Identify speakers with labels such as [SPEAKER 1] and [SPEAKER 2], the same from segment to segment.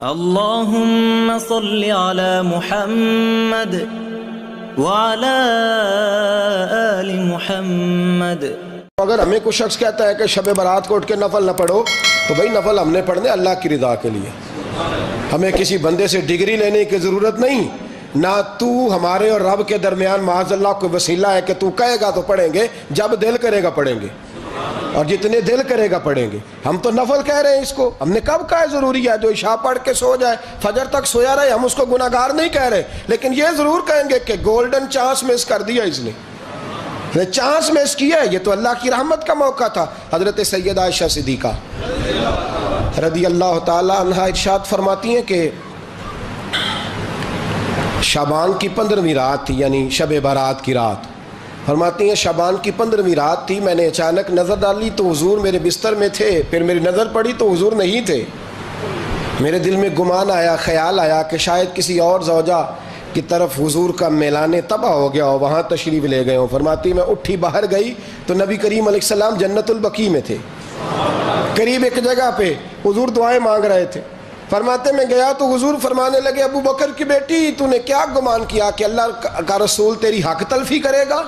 [SPEAKER 1] اللهم صل على محمد وعلى آل محمد۔
[SPEAKER 2] اگر ہمیں کوئی شخص کہتا ہے کہ شب برات کو اٹھ کے نفل نہ پڑھو تو بھائی نفل ہم نے پڑھنے اللہ کی رضا کے لیے، ہمیں کسی بندے سے ڈگری لینے کی ضرورت نہیں، نہ تو ہمارے اور رب کے درمیان معاذ اللہ کوئی وسیلہ ہے کہ تو کہے گا تو پڑھیں گے، جب دل کرے گا پڑھیں گے، اور جتنے دل کرے گا پڑھیں گے۔ ہم تو نفل کہہ رہے ہیں اس کو، ہم نے کب کہا ہے ضروری ہے جو عشاء پڑھ کے سو جائے فجر تک سویا رہے، ہم اس کو گناہ گار نہیں کہہ رہے، لیکن یہ ضرور کہیں گے کہ گولڈن چانس مس کر دیا اس نے چانس مس کیا ہے، یہ تو اللہ کی رحمت کا موقع تھا۔ حضرت سیدہ عائشہ صدیقہ رضی اللہ تعالی عنہ ارشاد فرماتی ہیں کہ شعبان کی 15ویں رات تھی، یعنی شب برات کی رات، فرماتی ہیں شعبان کی 15ویں رات تھی، میں نے اچانک نظر ڈالی تو حضور میرے بستر میں تھے، پھر میری نظر پڑی تو حضور نہیں تھے، میرے دل میں گمان آیا، خیال آیا کہ شاید کسی اور زوجہ کی طرف حضور کا میلان طبع ہو گیا ہو، وہاں تشریف لے گئے ہوں۔ فرماتی میں اٹھی باہر گئی تو نبی کریم علیہ السلام جنت البقیع میں تھے، قریب ایک جگہ پہ حضور دعائیں مانگ رہے تھے۔ فرماتے میں گیا تو حضور فرمانے لگے ابو بکر کی بیٹی تو نے کیا گمان کیا کہ اللہ کا رسول تیری حق تلفی کرے گا؟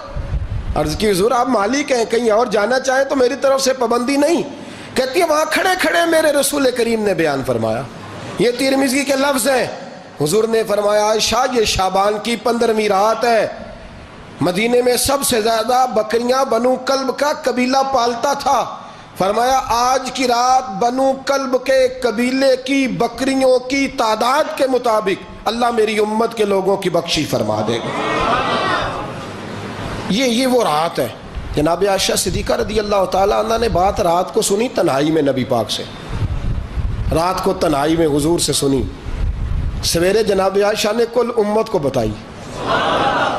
[SPEAKER 2] عرض کی حضور آپ مالک ہیں، کہیں اور جانا چاہیں تو میری طرف سے پابندی نہیں۔ کہتی ہے وہاں کھڑے کھڑے میرے رسول کریم نے بیان فرمایا، یہ ترمذی کے لفظ ہیں، حضور نے فرمایا عائشہ یہ شعبان کی 15ویں رات ہے، مدینے میں سب سے زیادہ بکریاں بنو کلب کا قبیلہ پالتا تھا، فرمایا آج کی رات بنو کلب کے قبیلے کی بکریوں کی تعداد کے مطابق اللہ میری امت کے لوگوں کی بخشش فرما دے گا۔ یہ وہ رات ہے۔ جناب عائشہ صدیقہ رضی اللہ تعالیٰ عنہ نے بات رات کو سنی تنہائی میں نبی پاک سے، رات کو تنہائی میں حضور سے سنی، سویرے جناب عائشہ نے کل امت کو بتائی۔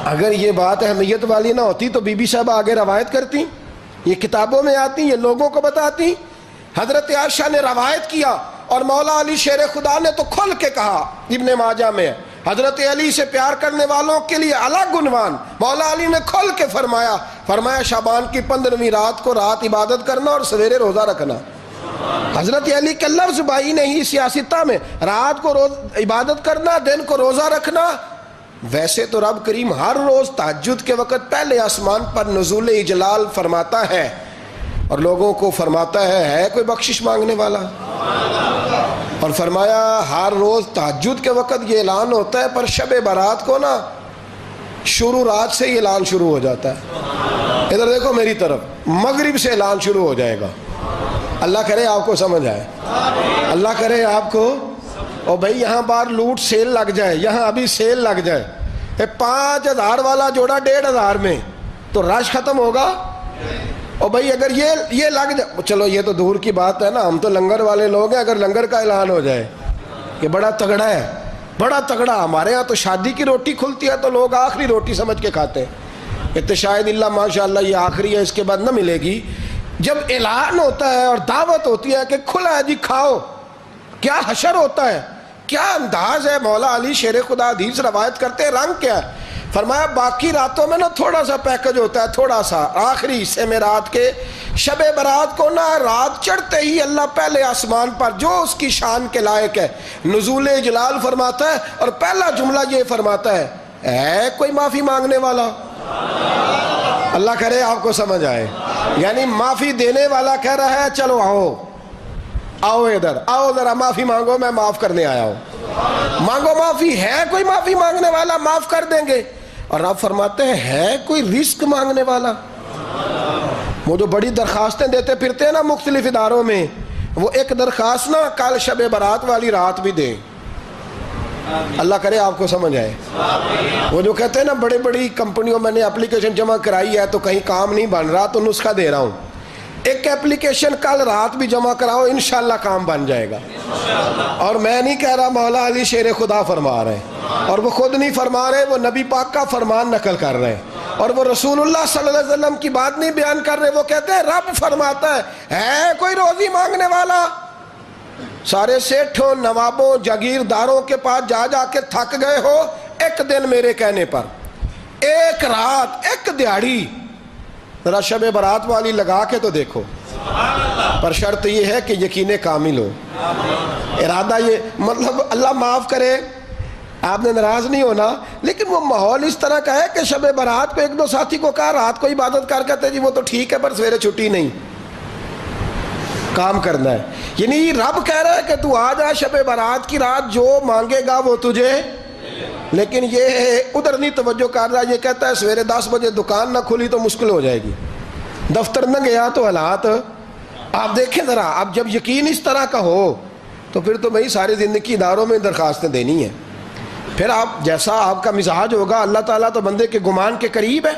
[SPEAKER 2] اگر یہ بات اہمیت والی نہ ہوتی تو بی بی صاحب آگے روایت کرتی، یہ کتابوں میں آتی، یہ لوگوں کو بتاتی۔ حضرت عائشہ نے روایت کیا اور مولا علی شیر خدا نے تو کھل کے کہا، ابن ماجہ میں حضرت علی سے پیار کرنے والوں کے لیے الگ عنوان، مولا علی نے کھل کے فرمایا شعبان کی 15ویں رات کو رات عبادت کرنا اور سویرے روزہ رکھنا۔ حضرت علی کے لفظ بائی نہیں سیاستہ میں، رات کو عبادت کرنا، دن کو روزہ رکھنا۔ ویسے تو رب کریم ہر روز تہجد کے وقت پہلے آسمان پر نزول اجلال فرماتا ہے اور لوگوں کو فرماتا ہے کوئی بخشش مانگنے والا؟ اور فرمایا ہر روز تہجد کے وقت یہ اعلان ہوتا ہے، پر شب برات کو نا شروع رات سے ہی اعلان شروع ہو جاتا ہے۔ ادھر دیکھو میری طرف، مغرب سے اعلان شروع ہو جائے گا۔ اللہ کرے آپ کو سمجھ آئے، اللہ کرے آپ کو۔ اور بھائی یہاں باہر لوٹ سیل لگ جائے، یہاں ابھی سیل لگ جائے، 5000 والا جوڑا 1500 میں تو رش ختم ہوگا۔ اور بھائی اگر یہ لگ جائے، چلو یہ تو دور کی بات ہے نا، ہم تو لنگر والے لوگ ہیں، اگر لنگر کا اعلان ہو جائے کہ بڑا تگڑا ہے، بڑا تگڑا، ہمارے ہاں تو شادی کی روٹی کھلتی ہے تو لوگ آخری روٹی سمجھ کے کھاتے ہیں، تو شاید اللہ ماشاءاللہ یہ آخری ہے، اس کے بعد نہ ملے گی۔ جب اعلان ہوتا ہے اور دعوت ہوتی ہے کہ کھلا ہے جی کھاؤ، کیا حشر ہوتا ہے، کیا انداز ہے۔ مولا علی شیر خدا حدیث روایت کرتے ہیں، رنگ کیا ہے؟ فرمایا باقی راتوں میں نا تھوڑا سا پیکج ہوتا ہے، تھوڑا سا، آخری حصے میں رات کے شب برات کو نا رات چڑھتے ہی اللہ پہلے آسمان پر جو اس کی شان کے لائق ہے نزول جلال فرماتا ہے، اور پہلا جملہ یہ فرماتا ہے کوئی معافی مانگنے والا؟ اللہ کرے آپ کو سمجھ آئے، یعنی معافی دینے والا کہہ رہا ہے چلو آؤ ادھر، آؤ ذرا معافی مانگو، میں معاف کرنے آیا ہوں، مانگو معافی، ہے کوئی معافی مانگنے والا؟ معاف کر دیں گے۔ اور آپ فرماتے ہیں ہے کوئی رزق مانگنے والا؟ وہ جو بڑی درخواستیں دیتے پھرتے ہیں نا مختلف اداروں میں، وہ ایک درخواست نا کل شب برات والی رات بھی دیں۔ اللہ کرے آپ کو سمجھ آئے۔ وہ جو کہتے ہیں نا بڑی بڑی کمپنیوں میں نے اپلیکیشن جمع کرائی ہے تو کہیں کام نہیں بن رہا تو نسخہ دے رہا ہوں، ایک اپلیکیشن کل رات بھی جمع کراؤ انشاءاللہ کام بن جائے گا۔ اور میں نہیں کہہ رہا، مولا علی شیر خدا فرما رہے ہیں، اور وہ خود نہیں فرما رہے، وہ نبی پاک کا فرمان نقل کر رہے ہیں، اور وہ رسول اللہ صلی اللہ علیہ وسلم کی بات نہیں بیان کر رہے، وہ کہتے ہیں رب فرماتا ہے کوئی روزی مانگنے والا؟ سارے سیٹھوں، نوابوں، جاگیرداروں کے پاس جا کے تھک گئے ہو، ایک دن میرے کہنے پر، ایک رات، ایک دیہڑی، ذرا شب برات والی لگا کے تو دیکھو۔ پر شرط یہ ہے کہ یقین کامل ہو، ارادہ یہ مطلب اللہ معاف کرے آپ نے ناراض نہیں ہونا، لیکن وہ ماحول اس طرح کا ہے کہ شب برات کو ایک دو ساتھی کو کہا رات کو عبادت کر کہتے جی وہ تو ٹھیک ہے پر سویرے چھٹی نہیں، کام کرنا ہے. یعنی رب کہہ رہا ہے کہ تو آ جا شب برات کی رات، جو مانگے گا وہ تجھے، لیکن یہ ادھر نہیں توجہ کر رہا. یہ کہتا ہے سویرے 10 بجے دکان نہ کھلی تو مشکل ہو جائے گی، دفتر نہ گیا تو حالات آپ دیکھیں ذرا. اب جب یقین اس طرح کا ہو تو پھر تو بھائی ساری زندگی اداروں میں درخواستیں دینی ہیں. پھر آپ جیسا آپ کا مزاج ہوگا، اللہ تعالیٰ تو بندے کے گمان کے قریب ہے.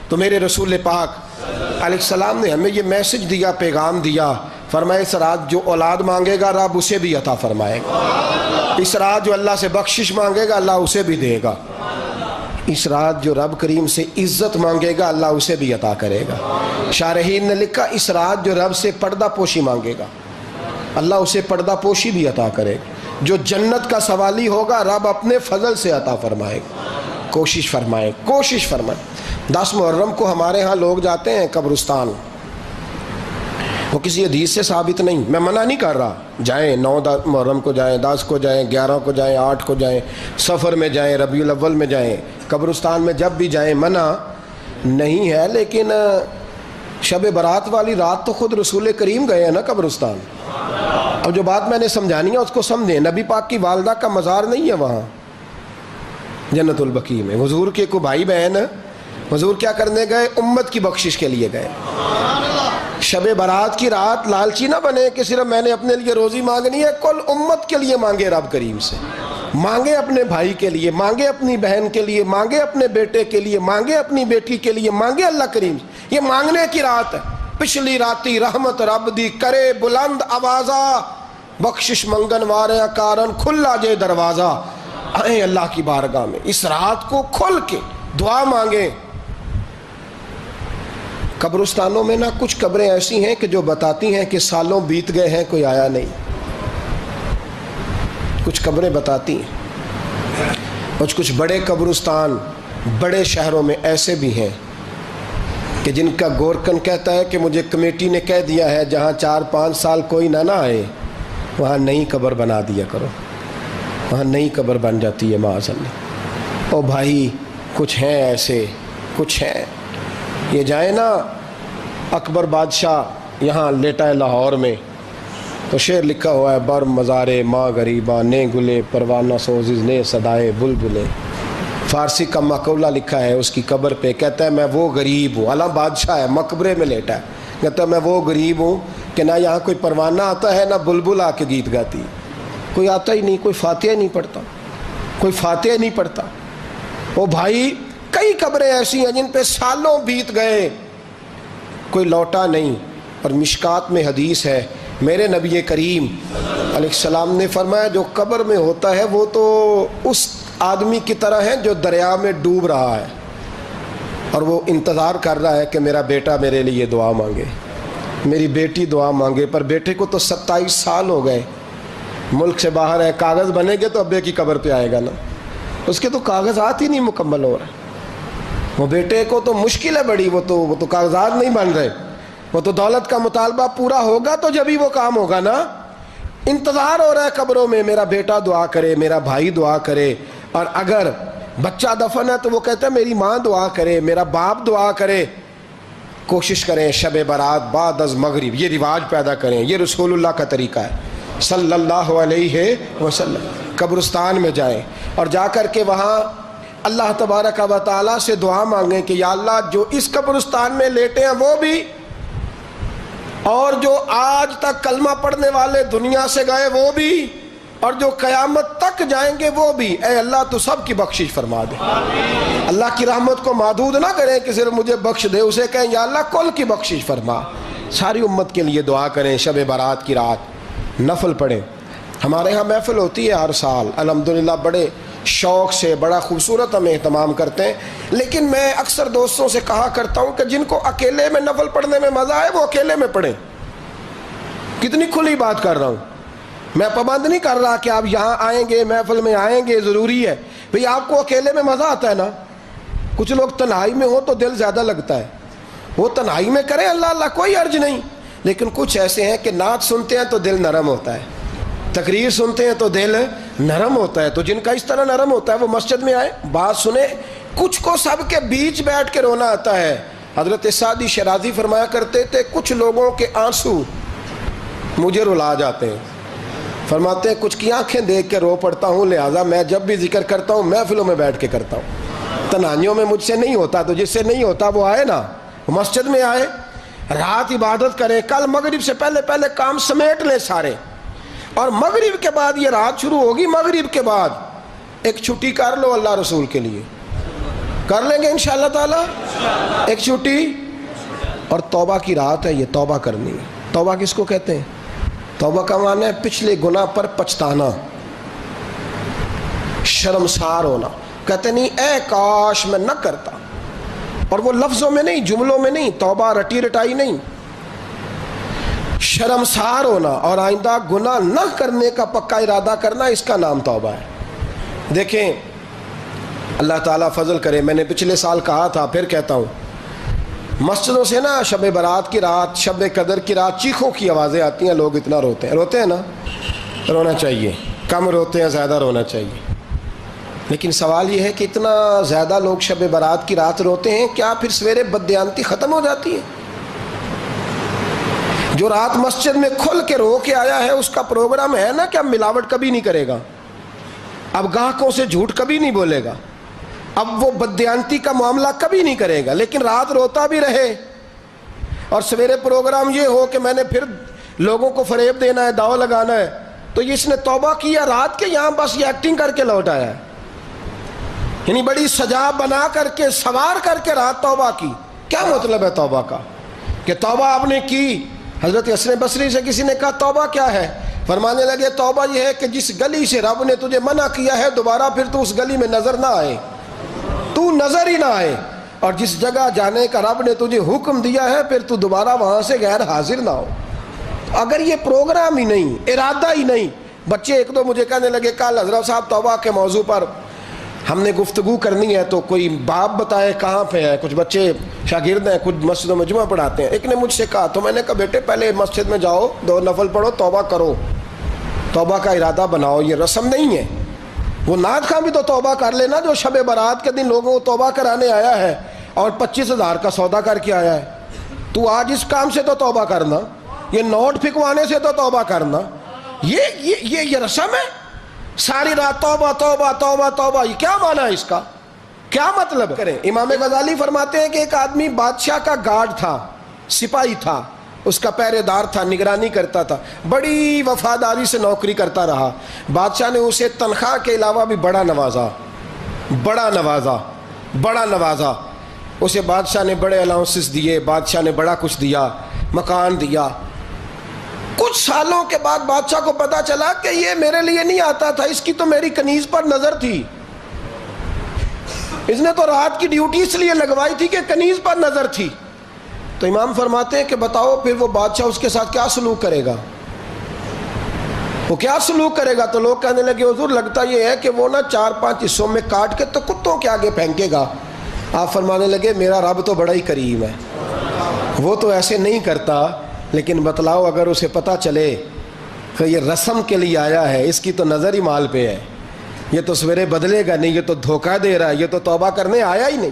[SPEAKER 2] تو میرے رسول پاک علیہ السلام نے ہمیں یہ میسج دیا، پیغام دیا، فرمائے اس رات جو اولاد مانگے گا رب اسے بھی عطا فرمائے گا. اس رات جو اللہ سے بخشش مانگے گا اللہ اسے بھی دے گا. اس رات جو رب کریم سے عزت مانگے گا اللہ اسے بھی عطا کرے گا. شارحین نے لکھا اس رات جو رب سے پردہ پوشی مانگے گا اللہ اسے پردہ پوشی بھی عطا کرے گا. جو جنت کا سوالی ہوگا رب اپنے فضل سے عطا فرمائے گا. کوشش فرمائے. 10 محرم کو ہمارے ہاں لوگ جاتے ہیں قبرستان، وہ کسی حدیث سے ثابت نہیں، میں منع نہیں کر رہا، جائیں 9 محرم کو جائیں، 10 کو جائیں، 11 کو جائیں، 8 کو جائیں، سفر میں جائیں، ربیع الاول میں جائیں، قبرستان میں جب بھی جائیں منع نہیں ہے. لیکن شب برات والی رات تو خود رسول کریم گئے ہیں نا قبرستان. اب جو بات میں نے سمجھانی ہے اس کو سمجھیں. نبی پاک کی والدہ کا مزار نہیں ہے وہاں جنت البقیع میں. حضور کے کوئی بھائی بہن، حضور کیا کرنے گئے؟ امت کی بخشش کے لیے گئے. شب برات کی رات لالچی نہ بنے کہ صرف میں نے اپنے لیے روزی مانگنی ہے، کل امت کے لیے مانگے رب کریم سے. مانگے اپنے بھائی کے لیے، مانگے اپنی بہن کے لیے، مانگے اپنے بیٹے کے لیے، مانگے اپنی بیٹی کے لیے، مانگے اللہ کریم سے. یہ مانگنے کی رات ہے. پچھلی راتی رحمت رب دی کرے بلند آوازہ، بخشش منگن وارے کارن کھلا جے دروازہ. آئیں اللہ کی بارگاہ میں اس رات کو کھل کے دعا مانگیں. قبرستانوں میں نہ کچھ قبریں ایسی ہیں کہ جو بتاتی ہیں کہ سالوں بیت گئے ہیں کوئی آیا نہیں. کچھ قبریں بتاتی ہیں. اور کچھ بڑے قبرستان بڑے شہروں میں ایسے بھی ہیں کہ جن کا گورکن کہتا ہے کہ مجھے کمیٹی نے کہہ دیا ہے جہاں 4-5 سال کوئی نہ آئے وہاں نئی قبر بنا دیا کرو. وہاں نئی قبر بن جاتی ہے معاذ اللہ. او بھائی کچھ ہیں ایسے، کچھ ہیں. یہ جائیں نا اکبر بادشاہ یہاں لیٹا ہے لاہور میں تو شعر لکھا ہوا ہے بر مزارے ماں غریباں نے گلے پروانہ سوزز نے صدائے بلبلے. فارسی کا مقولہ لکھا ہے اس کی قبر پہ، کہتا ہے میں وہ غریب ہوں. اعلیٰ بادشاہ ہے مقبرے میں لیٹا ہے، کہتا ہے میں وہ غریب ہوں کہ نہ یہاں کوئی پروانہ آتا ہے نہ بلبل آ کے گیت گاتی. کوئی آتا ہی نہیں، کوئی فاتحہ نہیں پڑھتا، کوئی فاتحہ نہیں پڑھتا. وہ بھائی کئی قبریں ایسی ہیں جن پہ سالوں بیت گئے کوئی لوٹا نہیں. اور مشکات میں حدیث ہے میرے نبی کریم علیہ السلام نے فرمایا جو قبر میں ہوتا ہے وہ تو اس آدمی کی طرح ہے جو دریا میں ڈوب رہا ہے اور وہ انتظار کر رہا ہے کہ میرا بیٹا میرے لیے دعا مانگے، میری بیٹی دعا مانگے. پر بیٹے کو تو 27 سال ہو گئے، ملک سے باہر ہے. کاغذ بنے گے تو ابے کی قبر پہ آئے گا نا، اس کے تو کاغذات ہی نہیں مکمل ہو رہے. وہ بیٹے کو تو مشکل ہے بڑی، وہ تو کاغذات نہیں بن رہے. وہ تو دولت کا مطالبہ پورا ہوگا تو جب ہی وہ کام ہوگا نا. انتظار ہو رہا ہے قبروں میں میرا بیٹا دعا کرے، میرا بھائی دعا کرے. اور اگر بچہ دفن ہے تو وہ کہتا ہے میری ماں دعا کرے، میرا باپ دعا کرے. کوشش کریں شب برات بعد از مغرب یہ رواج پیدا کریں. یہ رسول اللہ کا طریقہ ہے صلی اللہ علیہ وسلم. قبرستان میں جائیں اور جا کر کے وہاں اللہ تبارک و تعالیٰ سے دعا مانگیں کہ یا اللہ جو اس قبرستان میں لیٹے ہیں وہ بھی، اور جو آج تک کلمہ پڑھنے والے دنیا سے گئے وہ بھی، اور جو قیامت تک جائیں گے وہ بھی. اے اللہ تو سب کی بخشش فرما دے. اللہ کی رحمت کو محدود نہ کریں کہ صرف مجھے بخش دے، اسے کہیں یا اللہ کل کی بخشش فرما. ساری امت کے لیے دعا کریں. شب برات کی رات نفل پڑھیں. ہمارے ہاں محفل ہوتی ہے ہر سال الحمدللہ، بڑے شوق سے بڑا خوبصورت ہم اہتمام کرتے ہیں. لیکن میں اکثر دوستوں سے کہا کرتا ہوں کہ جن کو اکیلے میں نفل پڑھنے میں مزہ آئے وہ اکیلے میں پڑھیں. کتنی کھلی بات کر رہا ہوں. میں پابند نہیں کر رہا کہ آپ یہاں آئیں گے محفل میں آئیں گے ضروری ہے. بھئی آپ کو اکیلے میں مزہ آتا ہے نا. کچھ لوگ تنہائی میں ہو تو دل زیادہ لگتا ہے، وہ تنہائی میں کریں اللہ اللہ کوئی عرض نہیں. لیکن کچھ ایسے ہیں کہ نعت سنتے ہیں تو دل نرم ہوتا ہے, تقریر سنتے ہیں تو دل نرم ہوتا ہے. تو جن کا اس طرح نرم ہوتا ہے وہ مسجد میں آئے, بات سنیں. کچھ کو سب کے بیچ بیٹھ کے رونا آتا ہے. حضرت سعدی شیرازی فرمایا کرتے تھے کچھ لوگوں کے آنسو مجھے رلا جاتے ہیں. فرماتے ہیں کچھ کی آنکھیں دیکھ کے رو پڑتا ہوں, لہٰذا میں جب بھی ذکر کرتا ہوں محفلوں میں بیٹھ کے کرتا ہوں. تنہائیوں میں مجھ سے نہیں ہوتا, تو جس سے نہیں ہوتا وہ آئے نا, مسجد میں آئے, رات عبادت کریں. کل مغرب سے پہلے پہلے کام سمیٹ لیں سارے, اور مغرب کے بعد, یہ رات شروع ہوگی مغرب کے بعد, ایک چھٹی کر لو اللہ رسول کے لیے. کر لیں گے انشاءاللہ تعالی ایک چھٹی. اور توبہ کی رات ہے یہ, توبہ کرنی ہے. توبہ کس کو کہتے ہیں؟ توبہ کا معنی ہے پچھلے گناہ پر پچھتانا, شرمسار ہونا. کہتے نہیں اے کاش میں نہ کرتا, اور وہ لفظوں میں نہیں, جملوں میں نہیں, توبہ رٹی رٹائی نہیں, شرمسار ہونا اور آئندہ گناہ نہ کرنے کا پکا ارادہ کرنا, اس کا نام توبہ ہے. دیکھیں اللہ تعالیٰ فضل کرے, میں نے پچھلے سال کہا تھا پھر کہتا ہوں, مسجدوں سے نا شب برات کی رات, شب قدر کی رات چیخوں کی آوازیں آتی ہیں, لوگ اتنا روتے ہیں. روتے ہیں نا, رونا چاہیے, کم روتے ہیں زیادہ رونا چاہیے. لیکن سوال یہ ہے کہ اتنا زیادہ لوگ شب برات کی رات روتے ہیں, کیا پھر سویرے بددیانتی ختم ہو جاتی ہے؟ جو رات مسجد میں کھل کے رو کے آیا ہے اس کا پروگرام ہے نا کہ اب ملاوٹ کبھی نہیں کرے گا, اب گاہکوں سے جھوٹ کبھی نہیں بولے گا, اب وہ بددیانتی کا معاملہ کبھی نہیں کرے گا. لیکن رات روتا بھی رہے اور سویرے پروگرام یہ ہو کہ میں نے پھر لوگوں کو فریب دینا ہے, داؤ لگانا ہے, تو اس نے توبہ کیا رات کے, یہاں بس یہ ایکٹنگ کر کے لوٹ آیا ہے. یعنی بڑی سجا بنا کر کے, سوار کر کے رات توبہ کی. کیا مطلب ہے توبہ کا؟ کہ توبہ آپ نے کی. حضرت حسن بصری سے کسی نے کہا توبہ کیا ہے؟ فرمانے لگے توبہ یہ ہے کہ جس گلی سے رب نے تجھے منع کیا ہے دوبارہ پھر تو اس گلی میں نظر نہ آئے, تو نظر ہی نہ آئے. اور جس جگہ جانے کا رب نے تجھے حکم دیا ہے پھر تو دوبارہ وہاں سے غیر حاضر نہ ہو. اگر یہ پروگرام ہی نہیں, ارادہ ہی نہیں. بچے ایک دو مجھے کہنے لگے کل حضرت صاحب توبہ کے موضوع پر ہم نے گفتگو کرنی ہے, تو کوئی باب بتائے کہاں پہ ہے. کچھ بچے شاگرد ہیں, کچھ مسجدوں میں جمعہ پڑھاتے ہیں. ایک نے مجھ سے کہا, تو میں نے کہا بیٹے پہلے مسجد میں جاؤ, 2 نفل پڑھو, توبہ کرو, توبہ کا ارادہ بناؤ. یہ رسم نہیں ہے. وہ نعت خواں بھی تو توبہ کر لینا جو شب برات کے دن لوگوں کو توبہ کرانے آیا ہے اور 25,000 کا سودا کر کے آیا ہے. تو آج اس کام سے تو توبہ کرنا, یہ نوٹ پھکوانے سے تو توبہ کرنا. یہ رسم ہے. ساری رات توبہ توبہ توبہ توبہ, یہ کیا معنی ہے اس کا؟ کیا مطلب کریں؟ امام غزالی فرماتے ہیں کہ ایک آدمی بادشاہ کا گارڈ تھا, سپاہی تھا, اس کا پہرے دار تھا, نگرانی کرتا تھا, بڑی وفاداری سے نوکری کرتا رہا. بادشاہ نے اسے تنخواہ کے علاوہ بھی بڑا نوازا, بڑا نوازا, بڑا نوازا. اسے بادشاہ نے بڑے الاؤنسز دیے, بادشاہ نے بڑا کچھ دیا, مکان دیا. کچھ سالوں کے بعد بادشاہ کو پتا چلا کہ یہ میرے لیے نہیں آتا تھا, اس کی تو میری کنیز پر نظر تھی, اس نے تو رات کی ڈیوٹی اس لیے لگوائی تھی کہ کنیز پر نظر تھی. تو امام فرماتے ہیں کہ بتاؤ پھر وہ بادشاہ اس کے ساتھ کیا سلوک کرے گا؟ وہ کیا سلوک کرے گا؟ تو لوگ کہنے لگے حضور لگتا یہ ہے کہ وہ نا 4-5 حصوں میں کاٹ کے تو کتوں کے آگے پھینکے گا. آپ فرمانے لگے میرا رب تو بڑا ہی کریم ہے, وہ تو ایسے نہیں کرتا. لیکن بتلاؤ اگر اسے پتہ چلے کہ یہ رسم کے لیے آیا ہے, اس کی تو نظر ہی مال پہ ہے, یہ تو سویرے بدلے گا نہیں, یہ تو دھوکہ دے رہا ہے, یہ تو توبہ کرنے آیا ہی نہیں,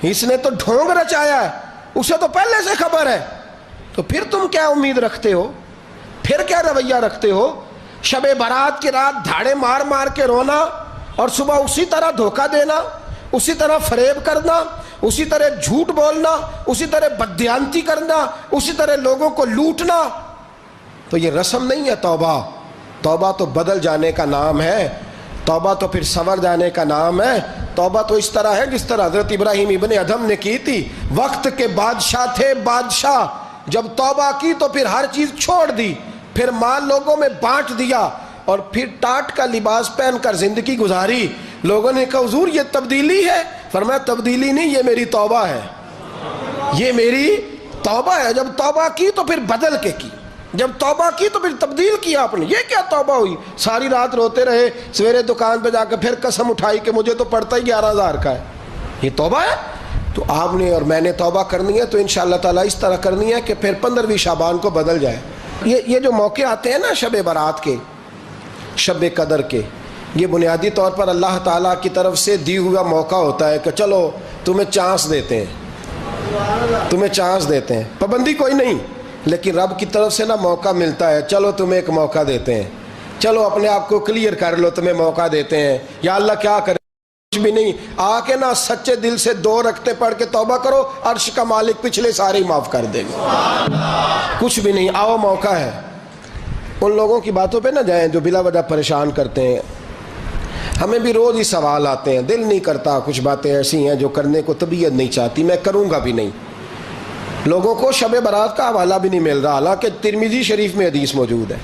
[SPEAKER 2] اس نے تو ڈھونگ رچایا ہے, اسے تو پہلے سے خبر ہے. تو پھر تم کیا امید رکھتے ہو؟ پھر کیا رویہ رکھتے ہو؟ شب برات کی رات دھاڑے مار مار کے رونا اور صبح اسی طرح دھوکہ دینا, اسی طرح فریب کرنا, اسی طرح جھوٹ بولنا, اسی طرح بددیانتی کرنا, اسی طرح لوگوں کو لوٹنا. تو یہ رسم نہیں ہے توبہ. توبہ تو بدل جانے کا نام ہے, توبہ تو پھر سنور جانے کا نام ہے. توبہ تو اس طرح ہے جس طرح حضرت ابراہیم ابن ادھم نے کی تھی. وقت کے بادشاہ تھے بادشاہ, جب توبہ کی تو پھر ہر چیز چھوڑ دی, پھر مال لوگوں میں بانٹ دیا اور پھر ٹاٹ کا لباس پہن کر زندگی گزاری. لوگوں نے کہا حضور یہ تبدیلی ہے. فرمایا تبدیلی نہیں, یہ میری توبہ ہے, یہ میری توبہ ہے. جب توبہ کی تو پھر بدل کے کی, جب توبہ کی تو پھر تبدیل کیا آپ نے. یہ کیا توبہ ہوئی؟ ساری رات روتے رہے, سویرے دکان پہ جا کے پھر قسم اٹھائی کہ مجھے تو پڑتا ہی 11,000 کا ہے. یہ توبہ ہے؟ تو آپ نے اور میں نے توبہ کرنی ہے تو انشاءاللہ تعالیٰ اس طرح کرنی ہے کہ پھر 15ویں شعبان کو بدل جائے. یہ جو موقع آتے ہیں نا شب برات کے، شب قدر کے، یہ بنیادی طور پر اللہ تعالیٰ کی طرف سے دی ہوا موقع ہوتا ہے کہ چلو تمہیں چانس دیتے ہیں، تمہیں چانس دیتے ہیں. پابندی کوئی نہیں، لیکن رب کی طرف سے نا موقع ملتا ہے، چلو تمہیں ایک موقع دیتے ہیں، چلو اپنے آپ کو کلیئر کر لو، تمہیں موقع دیتے ہیں. یا اللہ کیا کرے، کچھ بھی نہیں، آ کے نا سچے دل سے 2 رکعتیں پڑھ کے توبہ کرو، عرش کا مالک پچھلے سارے ہی معاف کر دے گا. کچھ بھی نہیں، آؤ موقع ہے. ان لوگوں کی باتوں پہ نہ جائیں جو بلا وجہ پریشان کرتے ہیں. ہمیں بھی روز ہی سوال آتے ہیں، دل نہیں کرتا، کچھ باتیں ایسی ہیں جو کرنے کو طبیعت نہیں چاہتی، میں کروں گا بھی نہیں. لوگوں کو شب برات کا حوالہ بھی نہیں مل رہا، حالانکہ ترمذی شریف میں حدیث موجود ہے.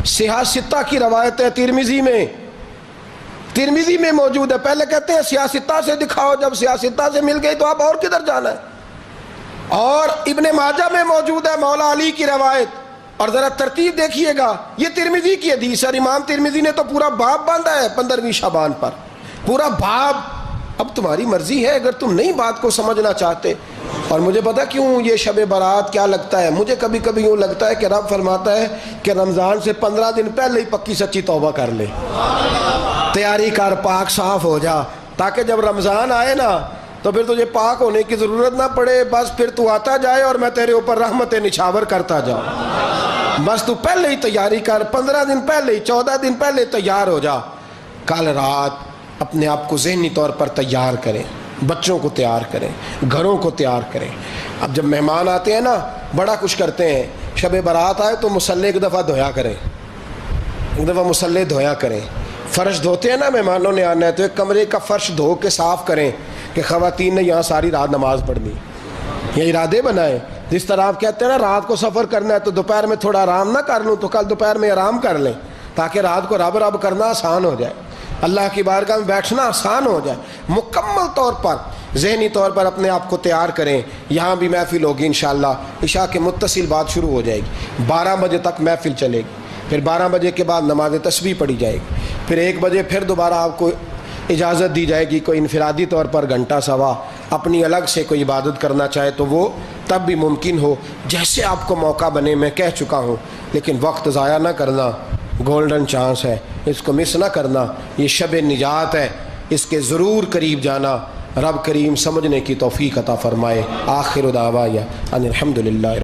[SPEAKER 2] صحاح ستہ کی روایت ہے، ترمذی میں موجود ہے. پہلے کہتے ہیں صحاح ستہ سے دکھاؤ، جب صحاح ستہ سے مل گئی تو آپ اور کدھر جانا ہے. اور ابن ماجہ میں موجود ہے مولا علی کی روایت. اور ذرا ترتیب دیکھیے گا، یہ ترمذی کی حدیث ہے. امام ترمذی نے تو پورا باب باندھا ہے 15ویں شعبان پر، پورا باب. اب تمہاری مرضی ہے اگر تم نئی بات کو سمجھنا چاہتے. اور مجھے پتا کیوں یہ شب برات کیا لگتا ہے، مجھے کبھی کبھی یوں لگتا ہے کہ رب فرماتا ہے کہ رمضان سے 15 دن پہلے ہی پکی سچی توبہ کر لے، تیاری کر، پاک صاف ہو جا، تاکہ جب رمضان آئے نا تو پھر تجھے پاک ہونے کی ضرورت نہ پڑے. بس پھر تو آتا جائے اور میں تیرے اوپر رحمتیں نچھاور کرتا جاؤں. بس تو پہلے ہی تیاری کر، 15 دن پہلے ہی، 14 دن پہلے تیار ہو جا. کل رات اپنے آپ کو ذہنی طور پر تیار کریں، بچوں کو تیار کریں، گھروں کو تیار کریں. اب جب مہمان آتے ہیں نا بڑا کچھ کرتے ہیں. شب برات آئے تو مصلے ایک دفعہ دھویا کریں، ایک دفعہ مصلے دھویا کریں. فرش دھوتے ہیں نا، مہمانوں نے آنا ہے تو ایک کمرے کا فرش دھو کے صاف کریں کہ خواتین نے یہاں ساری رات نماز پڑھنی. یہ ارادے بنائیں. جس طرح آپ کہتے ہیں نا رات کو سفر کرنا ہے تو دوپہر میں تھوڑا آرام نہ کر لوں تو کل دوپہر میں آرام کر لیں، تاکہ رات کو رب رب کرنا آسان ہو جائے، اللہ کی بارگاہ میں بیٹھنا آسان ہو جائے. مکمل طور پر ذہنی طور پر اپنے آپ کو تیار کریں. یہاں بھی محفل ہوگی انشاءاللہ، عشاء کے متصل بعد شروع ہو جائے گی، 12 بجے تک محفل چلے گی. پھر 12 بجے کے بعد نماز تسبیح پڑھی جائے گی. پھر 1 بجے پھر دوبارہ آپ کو اجازت دی جائے گی، کوئی انفرادی طور پر گھنٹہ سوا اپنی الگ سے کوئی عبادت کرنا چاہے تو وہ تب بھی ممکن ہو، جیسے آپ کو موقع بنے. میں کہہ چکا ہوں، لیکن وقت ضائع نہ کرنا، گولڈن چانس ہے، اس کو مس نہ کرنا. یہ شب نجات ہے، اس کے ضرور قریب جانا. رب کریم سمجھنے کی توفیق عطا فرمائے. آخر دعوانا ان الحمدللہ.